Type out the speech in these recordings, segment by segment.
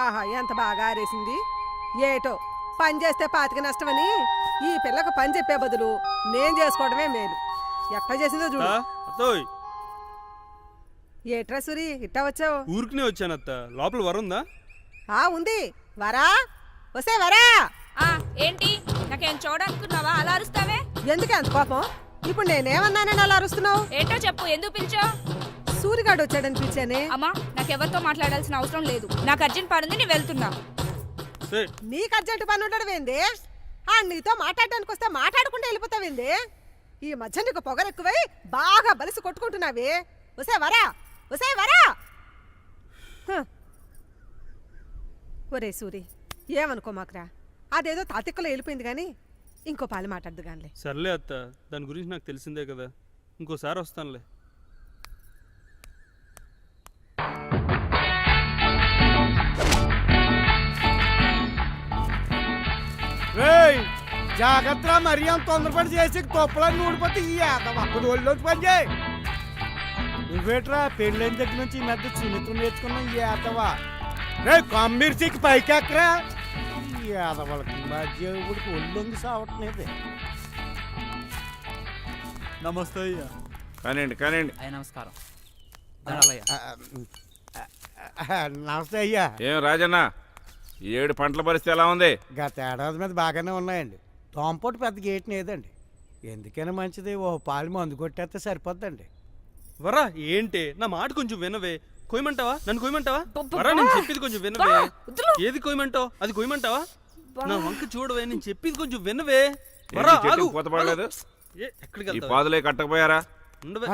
ఆహా ఎంత బాగా ఆరేసింది. ఏటో పని చేస్తే పాతికి నష్టమని ఈ పిల్లకు పని చెప్పే బదులు నేను చేసుకోవడమే మేలు. ఎట్లా చేసిందో చూడు. అత్తోయ్ ఏట్రా సూరి ఇట్టా వచ్చావు? ఊరికినే వచ్చాను అత్త. లోపల వరుందా? ఉంది. వరా వసే వరా. ఏంటి నాకేం చూడాలనుకున్నావా? అలా అరుస్తావే ఎందుకే అంత కోపం? ఇప్పుడు నేనేమన్నానని అలా అరుస్తున్నావు? ఏంటో చెప్పు, ఎందుకు పిలిచావు? సూరిగాడు వచ్చాడని పిలిచానే. అమ్మా నాకెవరితో మాట్లాడాల్సిన అవసరం లేదు. నాకు అర్జెంట్ పని ఉంది, నేను వెళ్తున్నా. నీకు అర్జెంట్ పని ఉండడం ఏంది? నీతో మాట్లాడడానికి వస్తే మాట్లాడకుండా వెళ్ళిపోతావేంది? ఈ మధ్య నీకు పొగరెక్కువై బాగా బలిసి కొట్టుకుంటున్నావి. వసే వరా వసే వరా. ఒరే సూరి ఏమనుకో మాకురా, అదేదో తాతిక్కలో వెళ్ళిపోయింది కానీ ఇంకో పాలు మాట్లాడదు గానిలే. సర్లే అత్త, దాని గురించి నాకు తెలిసిందే కదా, ఇంకోసారి వస్తానులే. జాగ్రత్త, మరి అంత తొందరపడి చేసి తొప్పలని ఊడిపోతే ఈ అప్పుడు ఒళ్ళొచ్చి పని చేయి. నువ్వేట్రా పెళ్ళైన దగ్గర నుంచి ఈ మధ్య సున్నితం నేర్చుకున్నావు ఈ ఏదవా. రే కమ్మిర్చికి పైకెక్కరా. ఈ ఏదవాళ్ళకి మధ్య ఊడికి ఒళ్ళొంగి సావట్లేదు. నమస్తే అయ్యా. కానివ్వండి కానివ్వండి. నమస్కారం. నమస్తే అయ్యా. ఏం రాజన్న, 7 పంటల పరిస్థితి ఎలా ఉంది? గత ఏడాది మీద బాగానే ఉన్నాయండి. తోంపోటు పెద్ద గేట్ లేదండి. ఎందుకైనా మంచిది ఓ పాలు మందు కొట్టేస్తే సరిపోద్దండి. వరా ఏంటి, నా మాట కొంచెం వినవే. కొయ్యమంటావా? నన్ను కొయ్యమంటావా? వరా నేను చెప్పేది కొంచెం వినవే. ఏది కొయ్యమంటావు? అది కొయ్యమంటావా? నా వంక చూడవే, నేను చెప్పేది కొంచెం వినవే. వరా ఆగు. పోతపడలేదు. ఎక్కడికి ఈ పాదులే కట్టకపోయారా?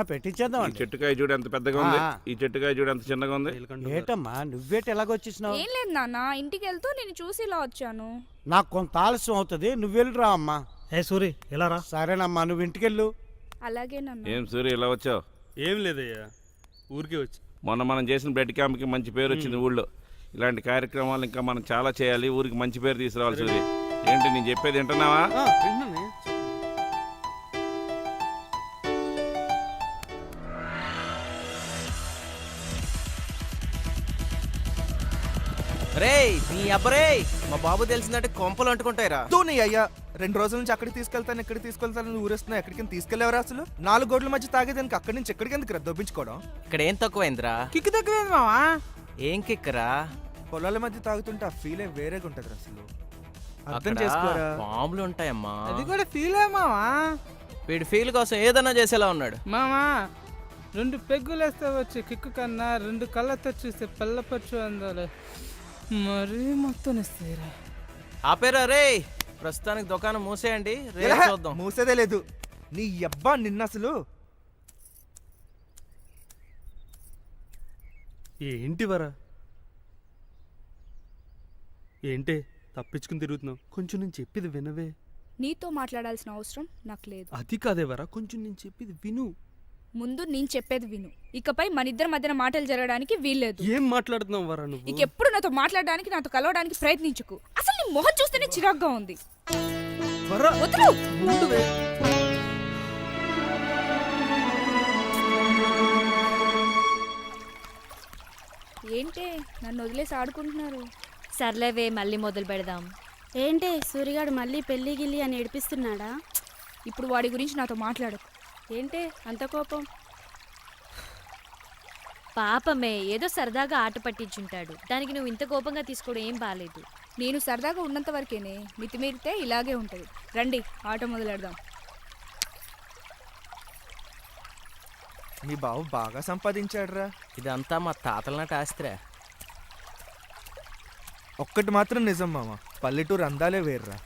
పెట్టించేద్దాం. ఈ చెట్టుకాయ చూడు ఎంత పెద్దగా ఉంది, ఈ చెట్టుకాయ చూడు ఎంత చిన్నగా ఉంది. ఏటమ్మా నువ్వేటి ఎలాగొచ్చేసినావు? ఏం లేదు నాన్న, ఇంటికి వెళ్తూ నేను చూసి ఇలా వచ్చాను. నాకు కొంత ఆలస్యం అవుతుంది, నువ్వు వెళ్ళిరా అమ్మా. ఏ సూరి ఎలా రా. సరేనమ్మా, నువ్వు ఇంటికెళ్ళు. అలాగే నాన్న. ఏం సూర్య ఇలా వచ్చావు? ఏం లేదయ్యా, ఊరికే వచ్చి. మొన్న మనం చేసిన బ్లడ్ క్యాంప్కి మంచి పేరు వచ్చింది ఊళ్ళో. ఇలాంటి కార్యక్రమాలు ఇంకా మనం చాలా చేయాలి, ఊరికి మంచి పేరు తీసుకురావాలి. సూర్య ఏంటి నేను చెప్పేది వింటున్నావా? రే నీ అబ్బరే, మా బాబు తెలిసిందంటే కొంపలు అంటుకుంటాయిరా. నీ అయ్యా 2 రోజుల నుంచి అక్కడికి తీసుకెళ్తాను ఇక్కడికి తీసుకెళ్తాను ఊరేస్తున్నా. ఎక్కడికి తీసుకెళ్లేవరా? అసలు 4 గోడ్ల మధ్య తాగేదానికి అక్కడి నుంచి ఎక్కడికి ఎందుకు దొబ్బించుకోవడం? ఇక్కడ ఏం తక్కువైందిరా? కిక్కు తక్కువేంది మావా. ఏం కిక్కరా? పొలాల మధ్య తాగుతుంటే ఆ ఫీలే వేరేగా ఉంటది అసలు. అర్థం అక్కడ చేసుకోరా. బాంబులు ఉంటాయమ్మా. అది కూడా ఫీలే మావా. వీడి ఫీల్ కోసం ఏదన్నా చేసేలా ఉన్నాడు. మామా 2 పెగ్గులు వేస్తే వచ్చి కిక్కు కన్నా 2 కళ్ళతో చూస్తే పిల్లపచ్చు అందాలి. మరీ మొత్తం ఇస్తాయిరా. ఆపేరా రే, ప్రస్తుతానికి దుకాణం మూసేయండి, రేపు చూద్దాం. మూసేదే లేదు నీ అబ్బా. నిన్న అసలు ఏంటి వరా, ఏంటే తప్పించుకుని తిరుగుతున్నావు? కొంచెం నేను చెప్పేది వినవే. నీతో మాట్లాడాల్సిన అవసరం నాకు లేదు. అది కాదే వరా, కొంచెం నేను చెప్పేది విను. ముందు నేను చెప్పేది విను. ఇకపై మన ఇద్దరి మధ్యన మాటలు జరగడానికి వీల్లేదు. ఏం మాట్లాడుతున్నావు వరా నువ్వు? ఇంకెప్పుడు నాతో మాట్లాడడానికి, నాతో కలవడానికి ప్రయత్నించకు. అసలు నీ మొహం చూస్తేనే చిరాగ్గా ఉంది. వరా వదులు. ఉండవే. ఏంటే నన్ను వదిలేసి ఆడుకుంటున్నారు? సర్లేవే, మళ్ళీ మొదలు పెడదాం. ఏంటే సూరిగాడు మళ్ళీ పెళ్లి గిల్లి అని ఏడిపిస్తున్నాడా? ఇప్పుడు వాడి గురించి నాతో మాట్లాడకు. ఏంటే అంత కోపం? పాపమే, ఏదో సరదాగా ఆట పట్టించుంటాడు. దానికి నువ్వు ఇంత కోపంగా తీసుకోవడం ఏం బాలేదు. నేను సరదాగా ఉన్నంత వరకేనే, మితిమీరితే ఇలాగే ఉంటుంది. రండి ఆట మొదలెడదాం. నీ బాబు బాగా సంపాదించాడురా. ఇదంతా మా తాతల నాటి ఆస్తిరా. ఒక్కటి మాత్రం నిజం మామ, పల్లెటూరు అందాలే వేర్రా.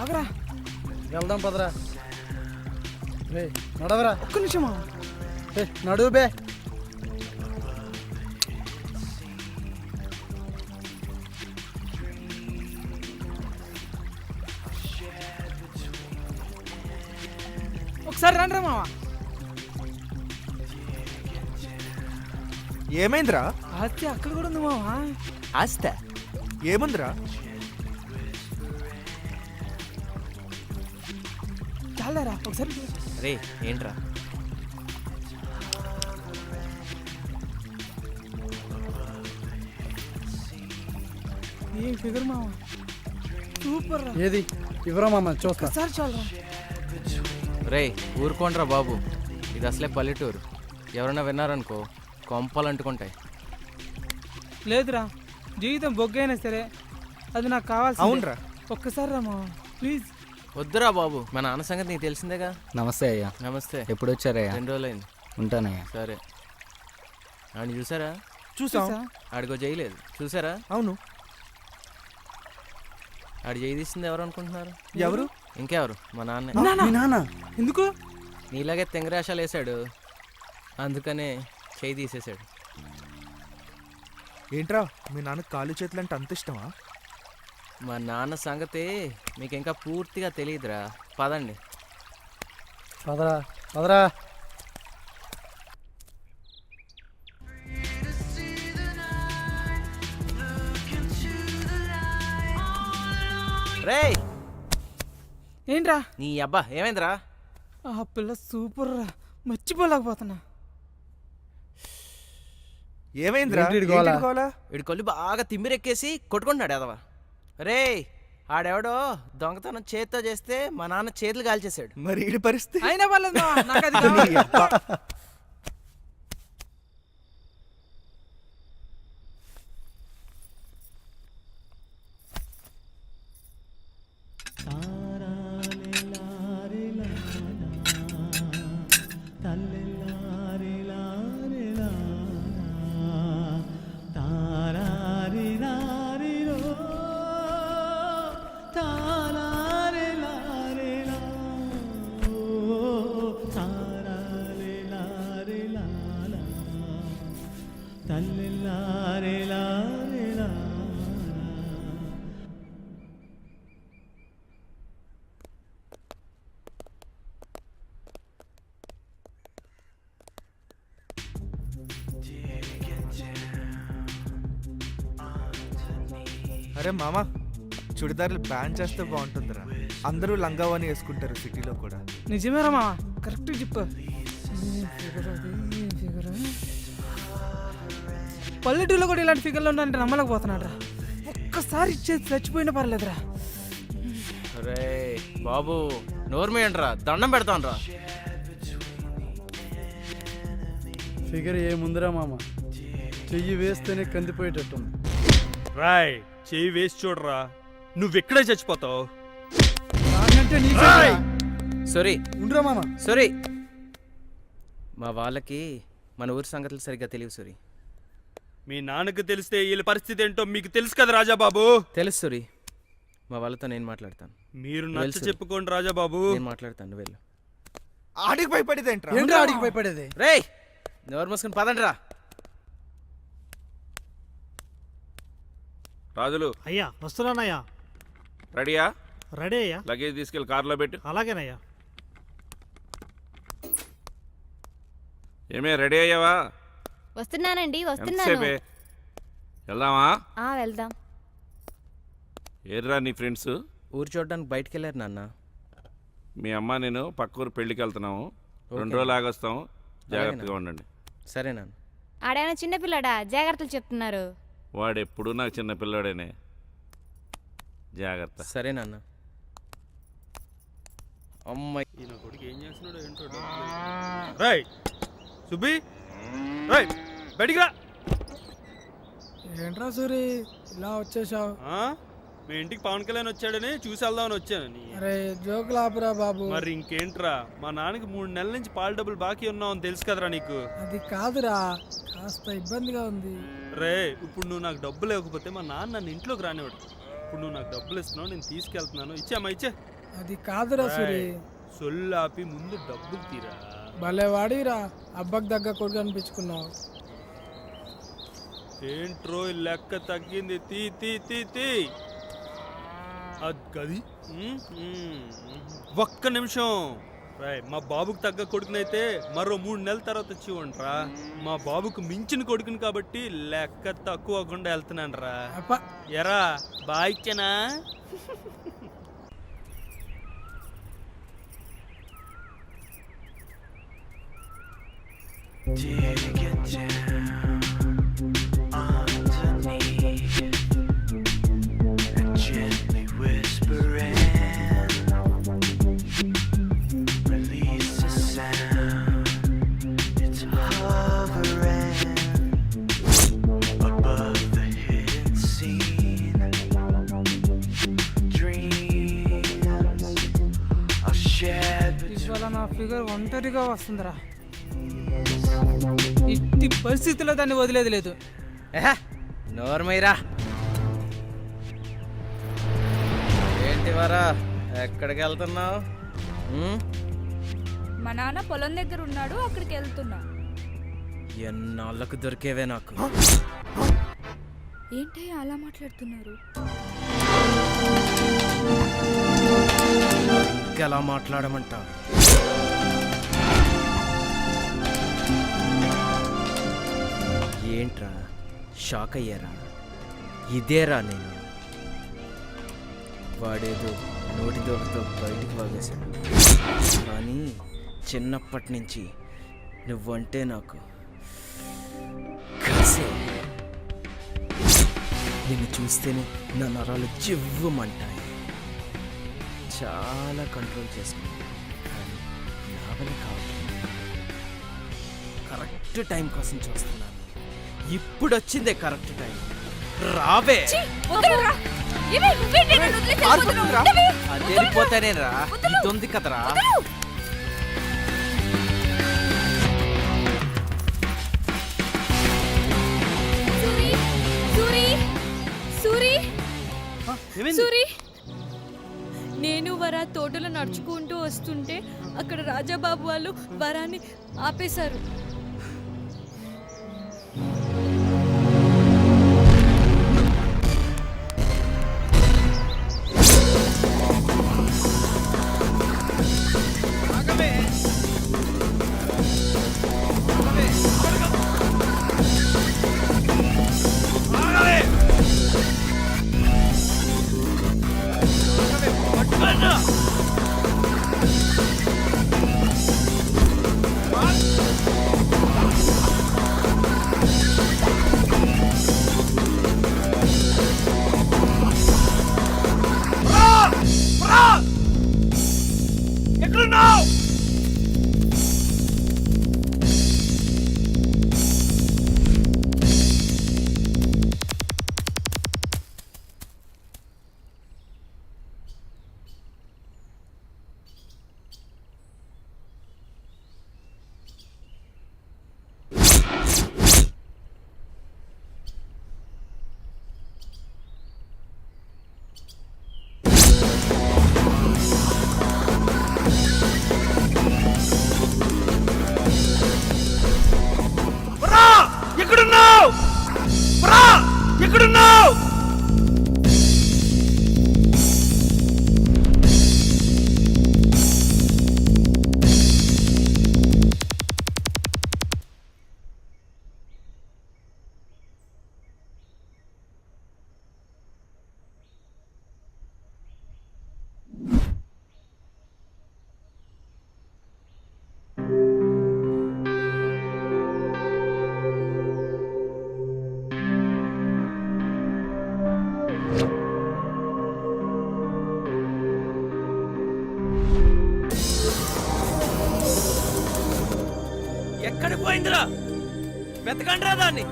ఆగరా, వెళ్దాం పదరా. రే నడవరా. ఒక్క నిమిషమా. నడువు బే. ఒకసారి రండి రా మావా. ఏమైందిరా? ఆస్తి అక్కడ కూడా ఉంది మావా. ఆస్తా ఏముందిరా? చాలరా ఒకసారి చూడు. రే ఏంట్రా? ఏం ఫిగర్ మావా, సూపర్ రా. ఏది ఇవ్వరా మామ చూస్తా. ఒకసారి చాలరా. రే ఊరుకోండ్రా బాబు, ఇది అసలే పల్లెటూరు. ఎవరైనా విన్నారనుకో కొంపలు అంటుకుంటాయి. లేదురా, జీవితం బొగ్గైనా సరే అది నాకు కావాల్సి. అవునరా. ఒక్కసారి రా మావా ప్లీజ్. వద్దురా బాబు, మా నాన్న సంగతి నీకు తెలిసిందేగా. నమస్తే అయ్యా. నమస్తే. ఎప్పుడు వచ్చారయ్యా? 2 రోజులైంది. ఉంటానయ్యా. సరే. ఆడిని చూసారా? చూసాం. ఆడికో చేయలేదు చూసారా? అవును. ఆడి చేయి తీసింది ఎవరు అనుకుంటున్నారు? ఎవరు? ఇంకెవరు, మా నాన్నే. మీ నాన్న ఎందుకు? నీలాగే తెంగరాశాలు వేసాడు, అందుకనే చేయి తీసేశాడు. ఏంట్రా మీ నాన్న కాలు చేతులు అంటే అంత ఇష్టమా? మా నాన్న సంగతి మీకు ఇంకా పూర్తిగా తెలియదురా. పదండి. పదరా పదరా. రేయ్ ఏంట్రా? నీ అబ్బా ఏమైందిరా? ఆ పిల్ల సూపర్ రా, మర్చిపోలేకపోతున్నా. ఏమైందిరా? ఏంటి ఈడి గోల? ఏంటి గోల? వీడి కొల్లు బాగా తిమ్మిరెక్కేసి కొట్టుకుంటున్నాడు ఎదవా. రేయ్ ఆడెవడో దొంగతనం చేత్తో చేస్తే మా నాన్న చేతులు కాల్చేశాడు. మరి ఈడి పరిస్థితి? అయినా పర్లేదు మావా, నాకు అది కావాలి. అరే మామా, చుడిదార్లు బ్యాన్ చేస్తే బాగుంటుందిరా. అందరూ లంగావాణి వేసుకుంటారు సిటీలో కూడా. నిజమేరా మావా, కరెక్ట్ చెప్పు. పల్లెటూరులో కూడా ఇలాంటి ఫిగర్లు ఉన్నాయంటే నమ్మలేకపోతున్నాడు రా. ఒక్కసారి ఇచ్చేది చచ్చిపోయినా పర్లేదురా. రే బాబు నోర్మేయండిరా, దండం పెడతాను రా. ఫిగర్ ఏముందిరా మామ, చెయ్యి వేస్తేనే కందిపోయేటట్టుంది. రాయ్ చెయ్యి వేసి చూడరా, నువ్వెక్కడే చచ్చిపోతావు. నాకంటే నీకే రాయ్! సారీ ఉండరా మామ. సారీ, మా వాళ్ళకి మన ఊరి సంగతులు సరిగ్గా తెలియవు సూరి. మీ నాన్నకు తెలిస్తే వీళ్ళ పరిస్థితి ఏంటో మీకు తెలుసు కదా రాజాబాబు. తెలుసు సూరి, మా వాళ్ళతో నేను మాట్లాడతాను. మీరు నచ్చ చెప్పుకోండి రాజాబాబు. నేను మాట్లాడతాను, వెళ్ళు. ఆడికి భయపడేది ఏంట్రా? ఏంట్రా ఆడికి భయపడేది? రేయ్ నోరు మూసుకుని పదండి రా. రాజులు అయ్యా వస్తున్నానయ్యా. రెడీయా? రెడీ అయ్యా. లగేజ్ తీసుకెళ్ళి కార్లో పెట్టు. అలాగేనయ్యా. ఏమే రెడీ అయ్యావా? వస్తున్నానండి ఎంతసేపే? వెళ్దామా? వెళ్దాం. ఏర్రా నీ ఫ్రెండ్స్? ఊరు చూడడానికి బయటికి వెళ్ళారు నాన్న. మీ అమ్మ నేను పక్క ఊరు పెళ్ళికి వెళ్తున్నాము. 2 రోజులు ఆగొస్తాం, జాగ్రత్తగా ఉండండి. సరే నాన్న. ఆడేమైనా చిన్నపిల్లడా, జాగ్రత్తలు చెప్తున్నారు. వాడు ఎప్పుడు నాకు చిన్న పిల్లాడేనే, జాగ్రత్త. సరే నాన్న. అమ్మాయి ఈయన కొడుకు ఏం చేస్తున్నాడు ఏంటో. రాయ్ సుబ్బి, రాయ్ బయటికి రా. ఏంట్రా సూరి ఇలా వచ్చేసావు? మీ ఇంటికి పవన్ కళ్యాణ్ వచ్చాడని చూసి వెళ్దామని వచ్చాను. అరే జోకులు ఆపురా బాబు. మరి ఇంకేంట్రా, మా నాన్నకి 3 నెలల నుంచి పాల డబ్బులు బాకీ ఉన్నావని తెలుసు కదరా నీకు. అది కాదురా, కాస్త ఇబ్బందిగా ఉంది. రే ఇప్పుడు నువ్వు నాకు డబ్బులు ఇవ్వకపోతే మా నాన్న నన్ను ఇంట్లోకి రానివాడు. ఇప్పుడు నువ్వు నాకు డబ్బులు ఇస్తున్నావు, నేను తీసుకెళ్తున్నాను. ఇచ్చామా ఇచ్చే. అది కాదురా సూరి. సొల్లాపి ముందు డబ్బులు తీరా. భలే వాడిరా, అబ్బకు దగ్గర కొడుకు అనిపించుకున్నావు. ఏంట్రో ఈ లెక్క తగ్గింది. తీ తీ తీ తీ. అది ఒక్క నిమిషం మా బాబుకు తగ్గ కొడుకునైతే మరో 3 నెలల తర్వాత వచ్చి ఇవ్వండిరా. మా బాబుకు మించిన కొడుకుని కాబట్టి లెక్క తక్కువ అవ్వకుండా వెళ్తున్నాను రా. ఎరా బాగా ఇచ్చానా? ఇవాళ నా ఫిగర్ ఒంటరిగా వస్తుందిరా. ఇట్టి పరిస్థితుల్లో దాన్ని వదిలేదు లేదు. నోర్మైరా. ఏంటి వరా, ఎక్కడికి వెళ్తున్నావు? మా నాన్న పొలం దగ్గర ఉన్నాడు, అక్కడికి వెళ్తున్నా. ఎన్నాళ్ళకు దొరికేవే నాకు. ఏంటయ్యా అలా మాట్లాడుతున్నారు? ఇంకెలా మాట్లాడమంటావు? ఏంట్రా షాక్ అయ్యారా? ఇదేరా నేను. వాడేదో నోటి దోకతో బయటికి వాగేశాడు, కానీ చిన్నప్పటి నుంచి నువ్వంటే నాకు కసే. నిన్ను చూస్తేనే నా నరాలు జివ్వమంటాయి. చాలా కంట్రోల్ చేసుకున్నాను, కానీ నా వల్ల కావట్లేదు. కరెక్ట్ టైం కోసం చూస్తున్నాను. ఇప్పుడు వచ్చిందే కరెక్ట్ టైం. రావే. అది వెళ్ళిపోతానేరా. ఇది ఉంది కదరా. సూరి, నేను వరా తోటలో నడుచుకుంటూ వస్తుంటే అక్కడ రాజాబాబు వాళ్ళు వరాన్ని ఆపేశారు. ఎక్కడున్నావు? ఎక్కడికి పోయిందిరా? వెతకండిరా దాన్ని.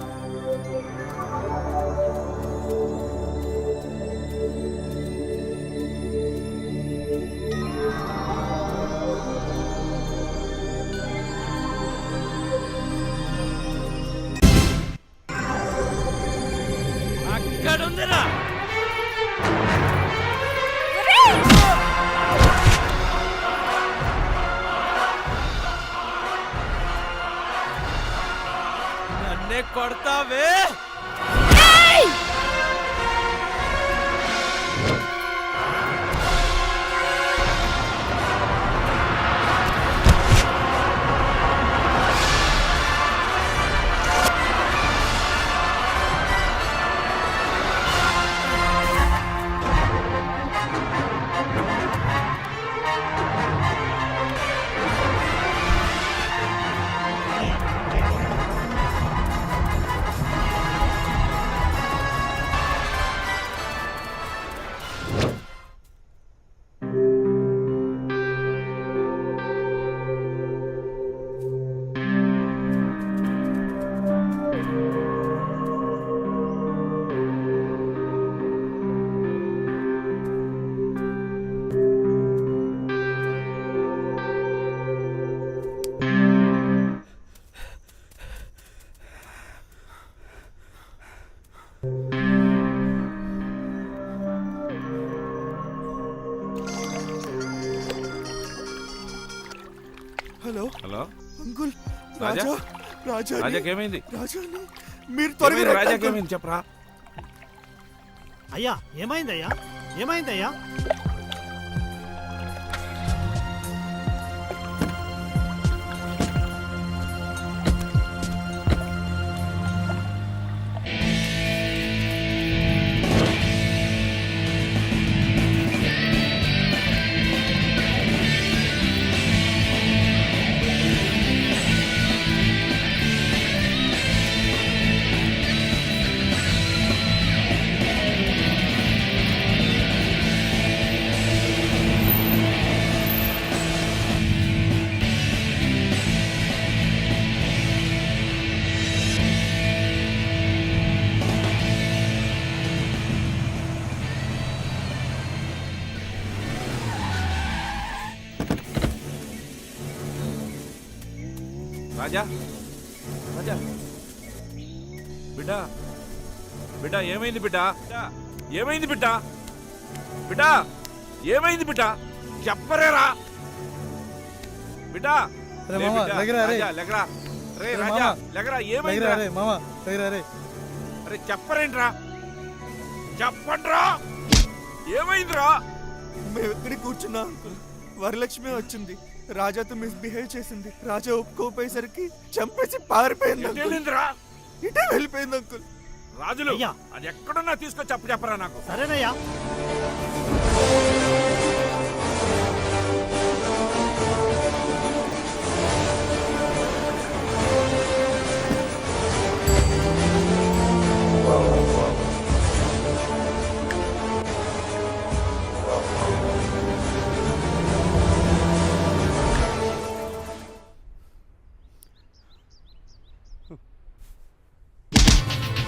అక్కడుందిరా. నన్నే కొడతావే? హలో హలో అంకుల్, రాజా? రాజా రాజా రాజాకేమైంది? రాజా మీరు త్వరగా రండి, అంకుల్. రాజాకేమైంది చెప్పరా? అయ్యా ఏమైందయ్యా ఏమైందయ్యా? రాజా రాజా బిడ్డ బిడ్డ ఏమైంది బిడ్డ? ఏమైంది బిడ్డ? బిడ్డ ఏమైంది బిడ్డ? చెప్పరేరా బిడ్డ? అరే లే మామ, బిడ్డ. లెగరా, రే. రాజా, లెగరా రే అరే రాజా మామ. లెగరా ఏమైందిరా? మామ రే. అరే చెప్పరేంట్రా? చెప్పండ్రా ఏమైందిరా? మేము ఎక్కడికి కూర్చున్నా అంకుల్, వరలక్ష్మి వచ్చింది, రాజాతో మిస్బిహేవ్ చేసింది. రాజా ఒప్పుకోపోయేసరికి చంపేసి పారిపోయింది అంకుల్. ఏంటిరా? ఇటే వెళ్ళిపోయింది అంకుల్. రాజులు అయ్యా. అది ఎక్కడున్నా తీసుకొచ్చి చెప్పరా నాకు. సరేనయ్యా.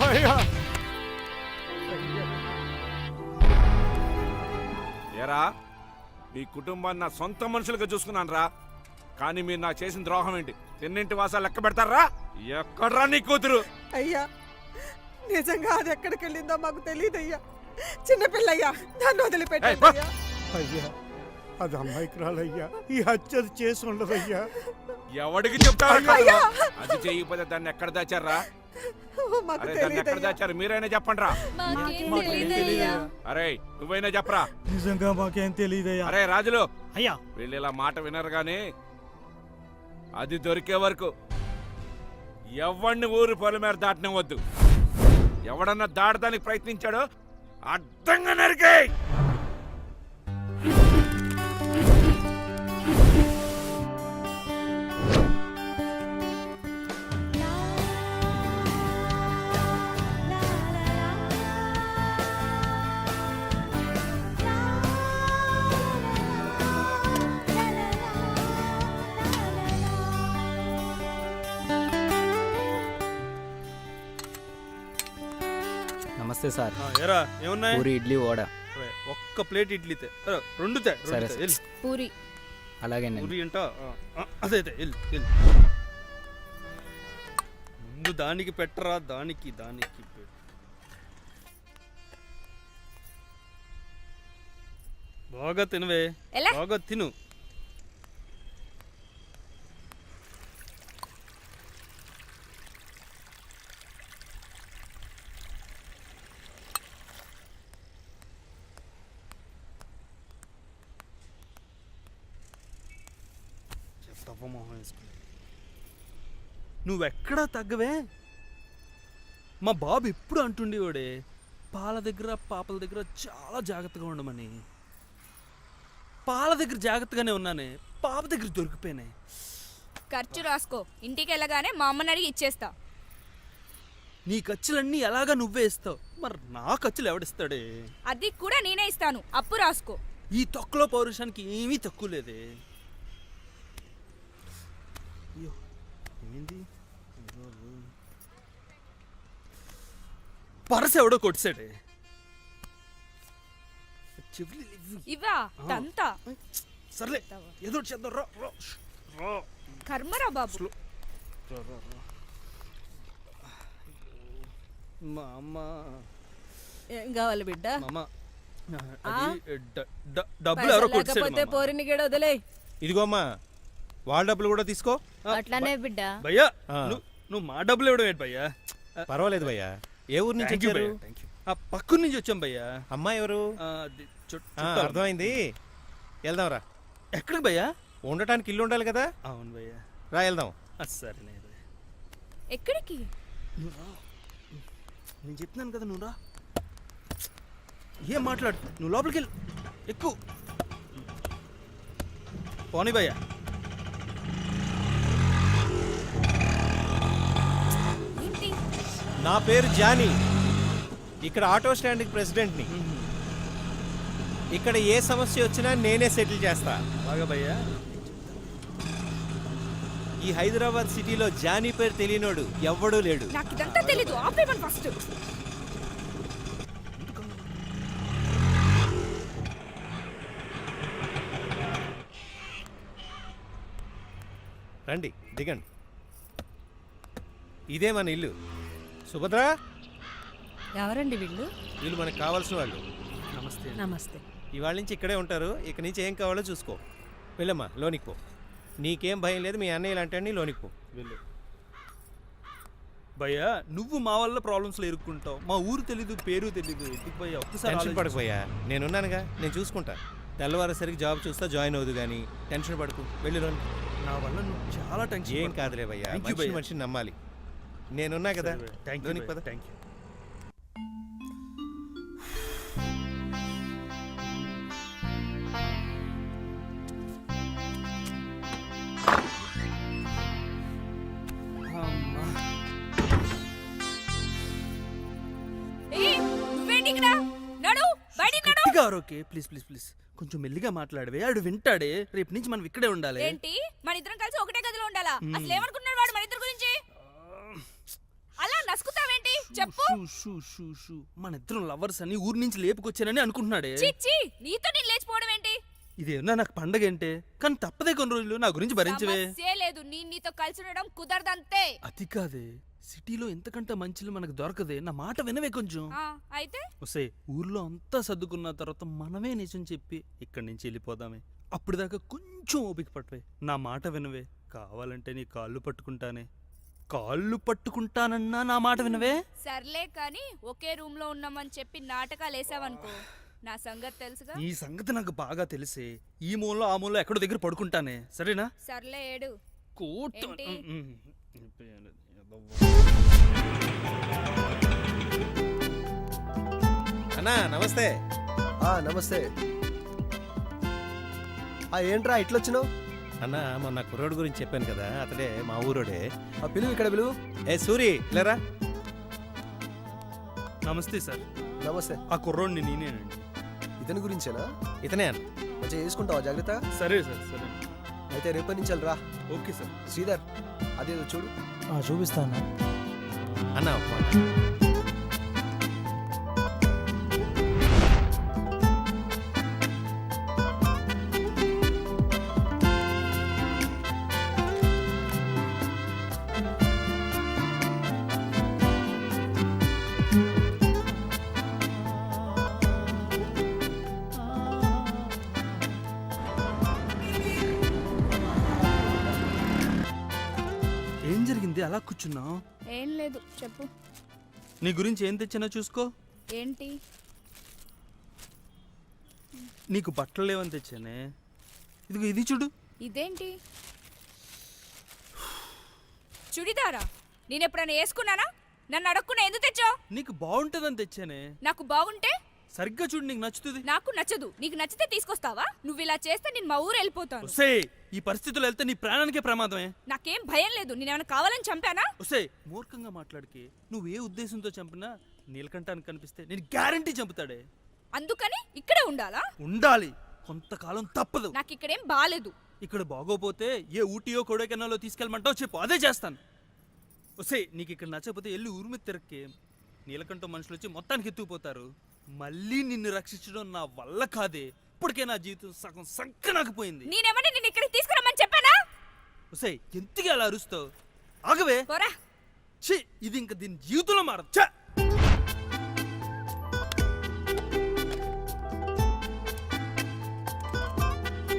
అయ్యా ఏరా మీ కుటుంబాన్ని నా సొంత మనుషులుగా చూసుకున్నాను రా, కానీ మీరు నాకు చేసిన ద్రోహం ఏంటి? తిన్నింటి వాసాలు లెక్క పెడతారా? ఎక్కడ్రా నీ కూతురు? అయ్యా నిజంగా అది ఎక్కడికి వెళ్ళిందో మాకు తెలియదయ్యా. చిన్నపిల్లయ్యా, దాన్ని వదిలిపెట్టండి అయ్యా. అయ్యా అది అమ్మాయికురాలయ్యా, ఈ హత్య చేసి ఉండదయ్యా. ఎవడికి చెప్తావు? అయ్యా! అది చేయకపోతే దాన్ని ఎక్కడ దాచారా? మాకు అరే దాన్ని ఎక్కడ తెలియదయ్యా. దాచారు? మీరైనా చెప్పండి రా. అరే నువ్వైనా చెప్పరా? నిజంగా మాకేం తెలియదయ్యా. అరే రాజులు అయ్యా వీళ్ళు ఇలా మాట వినరు గాని అది దొరికే వరకు ఎవడిని ఊరు పొల మీద దాటనివ్వద్దు. ఎవడన్నా దాటడానికి ప్రయత్నించాడో అడ్డంగా నరికే. నమస్తే సార్. ఏరా ఏమున్నాయి? పూరి ఇడ్లీ వడ. అరే, ఒక్క ప్లేట్ ఇడ్లీ తే. అరే, రెండు తే, రెండు సరే, తే. సరే. ఎల్. పూరి అలాగేనండి. పూరి అంట అదే ఎల్ ఎల్. ముందు దానికి పెట్టరా, దానికి దానికి పెట్టు. బాగా తినవే, ఎలా? బాగా తిను. మొహం వేసుకుని నువ్వెక్కడా తగ్గవే. మా బాబు ఎప్పుడు అంటుండేవాడే పాల దగ్గర పాపల దగ్గర చాలా జాగ్రత్తగా ఉండమని. పాల దగ్గర జాగ్రత్తగానే ఉన్నానే, పాప దగ్గర దొరికిపోయినాయి. ఖర్చు రాసుకో, ఇంటికి వెళ్ళగానే మా అమ్మని అడిగి ఇచ్చేస్తా. నీ ఖర్చులన్నీ ఎలాగా నువ్వే ఇస్తావు, మరి నా ఖర్చులు ఎవడిస్తాడే? అది కూడా నేనే ఇస్తాను, అప్పు రాసుకో. ఈ తొక్కలో పౌరుషానికి ఏమీ తక్కువ లేదే. అయ్యో ఏమైంది? పరస ఎవడో కొట్టాడే. ఇవా తంతా. సర్లే ఏదో చేద్దాం రా. కర్మరా బాబు. మా అమ్మ ఏం కావాలి బిడ్డ మా అమ్మ అది డబ్బులు ఎవరో కొట్టేశారు లేకపోతే మామ. పోరిని గడ వదిలే. ఇదిగో అమ్మా వాళ్ళ డబ్బులు కూడా తీసుకో. అట్లానే బిడ్డ. భయ్యా ఆ. నువ్వు మా డబ్బులు ఇవ్వడం ఏంటి భయ్యా? పర్వాలేదు భయ్యా. ఏ ఊరు నుంచి Thank you వచ్చారు? భయ్యా, thank you. ఆ పక్కన నుంచి వచ్చాం భయ్యా. అమ్మాయి ఎవరు? అది అర్థమైంది. వెళ్దాంరా. ఎక్కడికి భయ్యా? ఉండటానికి ఇల్లు ఉండాలి కదా. అవును భయ్యా. రా వెళ్దాం. సరేనే భయ్యా. ఎక్కడికి? నువ్వు రా. నేను చెప్తున్నాను కదా, నువ్వు రా. ఏం మాట్లాడు, నువ్వు లోపలికి వెళ్ళు. ఎక్కువ పోనీ భయ్యా. ఏంటి? నా పేరు జానీ. ఇక్కడ ఆటో స్టాండ్కి ప్రెసిడెంట్ని. ఇక్కడ ఏ సమస్య వచ్చినా నేనే సెటిల్ చేస్తా. బాగా భయ్యా. ఈ హైదరాబాద్ సిటీలో జానీ పేరు తెలియనోడు ఎవ్వడూ లేడు. నాకు ఇదంతా తెలీదు. ఆపేమని ఫస్ట్. రండి దిగండి. ఇదే మన ఇల్లు. సుభద్ర, ఎవరండి వీళ్ళు? వీళ్ళు మనకు కావాల్సిన వాళ్ళు. నమస్తే. నమస్తే. ఇవాళ నుంచి ఇక్కడే ఉంటారు. ఇక నుంచి ఏం కావాలో చూసుకో. వెళ్ళమ్మా లోనికి పో. నీకేం భయం లేదు. మీ అన్నయ్య ఇలాంటి లోనికి పో. వెళ్ళు భయ్యా. నువ్వు మా వల్ల ప్రాబ్లమ్స్లో ఇరుక్కుంటావు. మా ఊరు తెలీదు, పేరు తెలీదు. ఎందుకు భయ్యా? ఒక్కసారి టెన్షన్ పడకపోయా, నేనున్నానుగా, నేను చూసుకుంటా. తెల్లవారేసరికి జాబ్ చూస్తా, జాయిన్ అవుదు కానీ టెన్షన్ పడకు. వెళ్ళి లోనికి. నా వల్ల నువ్వు చాలా టెన్షన్. ఏం కాదులే భయ్యా, Thank you మనిషిని భయ్యా. మనిషిని నమ్మాలి. నేనున్నా కదా. థ్యాంక్ యూ లోనికి పద. Thank you. అమ్మా. నువ్వేంటి ఇక్కడ? నడు బయటికి నడు. గట్టిగా అరవకే, ప్లీజ్ ప్లీజ్ ప్లీజ్. కొంచెం మెల్లిగా మాట్లాడవే. ఆడు వింటాడే. రేపు నుంచి మనం ఇక్కడే ఉండాలి. ఏంటి మన ఇద్దరం కలిసి ఒకటే గదిలో ఉండాలా? అసలు ఏమనుకున్నాడు వాడు మన ఇద్దరి గురించి? అలా నసుకుతావేంటి చెప్పు. Shoe shoe shoe shoe. మన ఇద్దరం లవర్స్ అని ఊరి నుంచి లేపుకొచ్చానని అనుకుంటున్నాడే. చిచ్చి, నీతో నేను లేచిపోవడం ఏంటి? ఇదేమన్నా నాకు పండగ ఏంటే? కానీ తప్పదే కొన్ని రోజులు నా గురించి భరించవే. సమస్యే లేదు. నీతో కలిసి ఉండడం కుదరదంతే. అది కాదే, సిటీలో ఎంతకంటే మంచిలు మనకు దొరకదే. నా మాట వినవే కొంచెం. అయితే వస్తే ఊర్లో అంతా సర్దుకున్న తర్వాత మనమే నిజం చెప్పి ఇక్కడి నుంచి వెళ్ళిపోదామే. అప్పుడు దాకా కొంచెం ఓపిక పట్టవే. నా మాట వినవే. కావాలంటే నీ కాళ్ళు పట్టుకుంటానే. కాళ్ళు పట్టుకుంటానన్నా నా మాట వినవే. సర్లే కానీ ఒకే రూమ్ లో ఉన్నామని చెప్పి నాటకాలు వేసావనుకో, నా సంగతి తెలుసుగా. ఈ సంగతి నాకు బాగా తెలిసే. ఈ మూలలో ఆ మూలలో ఎక్కడో దగ్గర పడుకుంటానే, సరేనా? సర్లే ఏడు. కూర్చో. ఏంటి? అన్నా నమస్తే. నమస్తే. ఏంట్రా ఇట్లొచ్చినావు? అన్న మొన్న కుర్రోడు గురించి చెప్పాను కదా, అతడే మా ఊరోడే. ఆ పిలువు ఇక్కడ పిలువు. ఏ సూరి లేరా. నమస్తే సార్. నమస్తే. ఆ కుర్రోడిని నేనేనండి. ఇతని గురించేనా? ఇతనే అన్న. మంచిగా చేసుకుంటావా జాగ్రత్త? సరే సార్, సరే. అయితే రేపటి నుంచి రా. Okay sir. శ్రీధర్ అదేదో చూడు. చూపిస్తాను అన్న ఒక మాట. ఏం జరిగింది అలా కూర్చున్నావు? ఏం లేదు చెప్పు. నీ గురించి ఏం తెచ్చినా చూసుకో. ఏంటి? నీకు బట్టలు లేవని తెచ్చానే. ఇదిగో ఇది చూడు. ఇదేంటి? చుడిదారా? నేను ఎప్పుడైనా వేసుకున్నానా? నన్ను అడగకుండా ఎందుకు తెచ్చావు? నీకు బాగుంటుందని తెచ్చానే. నాకు బాగుంటే సరిగ్గా చూడు, నీకు నచ్చుతుంది. నాకు నచ్చదు. నీకు నచ్చితే తీసుకొస్తావా? నువ్వు ఇలా చేస్తే నేను మా ఊరు వెళ్ళిపోతాను. ఒసే, ఈ పరిస్థితుల్లో వెళ్తే నీ ప్రాణానికే ప్రమాదమే. నాకేం భయం లేదు. నేనేమైనా కావాలని చంపానా? ఒసే, మూర్ఖంగా మాట్లాడికి. నువ్వు ఏ ఉద్దేశంతో చంపినా నీలకంఠానికి కనిపిస్తే నేను గ్యారంటీ చంపుతాడే. అందుకని ఇక్కడే ఉండాలా? ఉండాలి, కొంతకాలం తప్పదు. నాకు ఇక్కడేం బాలేదు. ఇక్కడ బాగోపోతే ఏ ఊటీయో కొడైకెనాలో తీసుకెళ్ళమంటావు చెప్పు, అదే చేస్తాను. ఒసే, నీకు ఇక్కడ నచ్చకపోతే వెళ్ళి ఊరి మీద తిరక్కే. నీలకంఠం మనుషులు వచ్చి మొత్తానికి ఎత్తుకుపోతారు. మళ్ళీ నిన్ను రక్షించడం నా వల్ల కాదే. ఇప్పటికే నా జీవితం సగం సంకనాకపోయింది. నేనేమన్నా నిన్ను ఇక్కడికి తీసుకురమ్మని చెప్పానా? ఒసే, ఎంతగా అలా అరుస్తావు? ఆగవే. పోరా. ఛీ, ఇది ఇంకా దీని జీవితంలో మారదు. ఛ!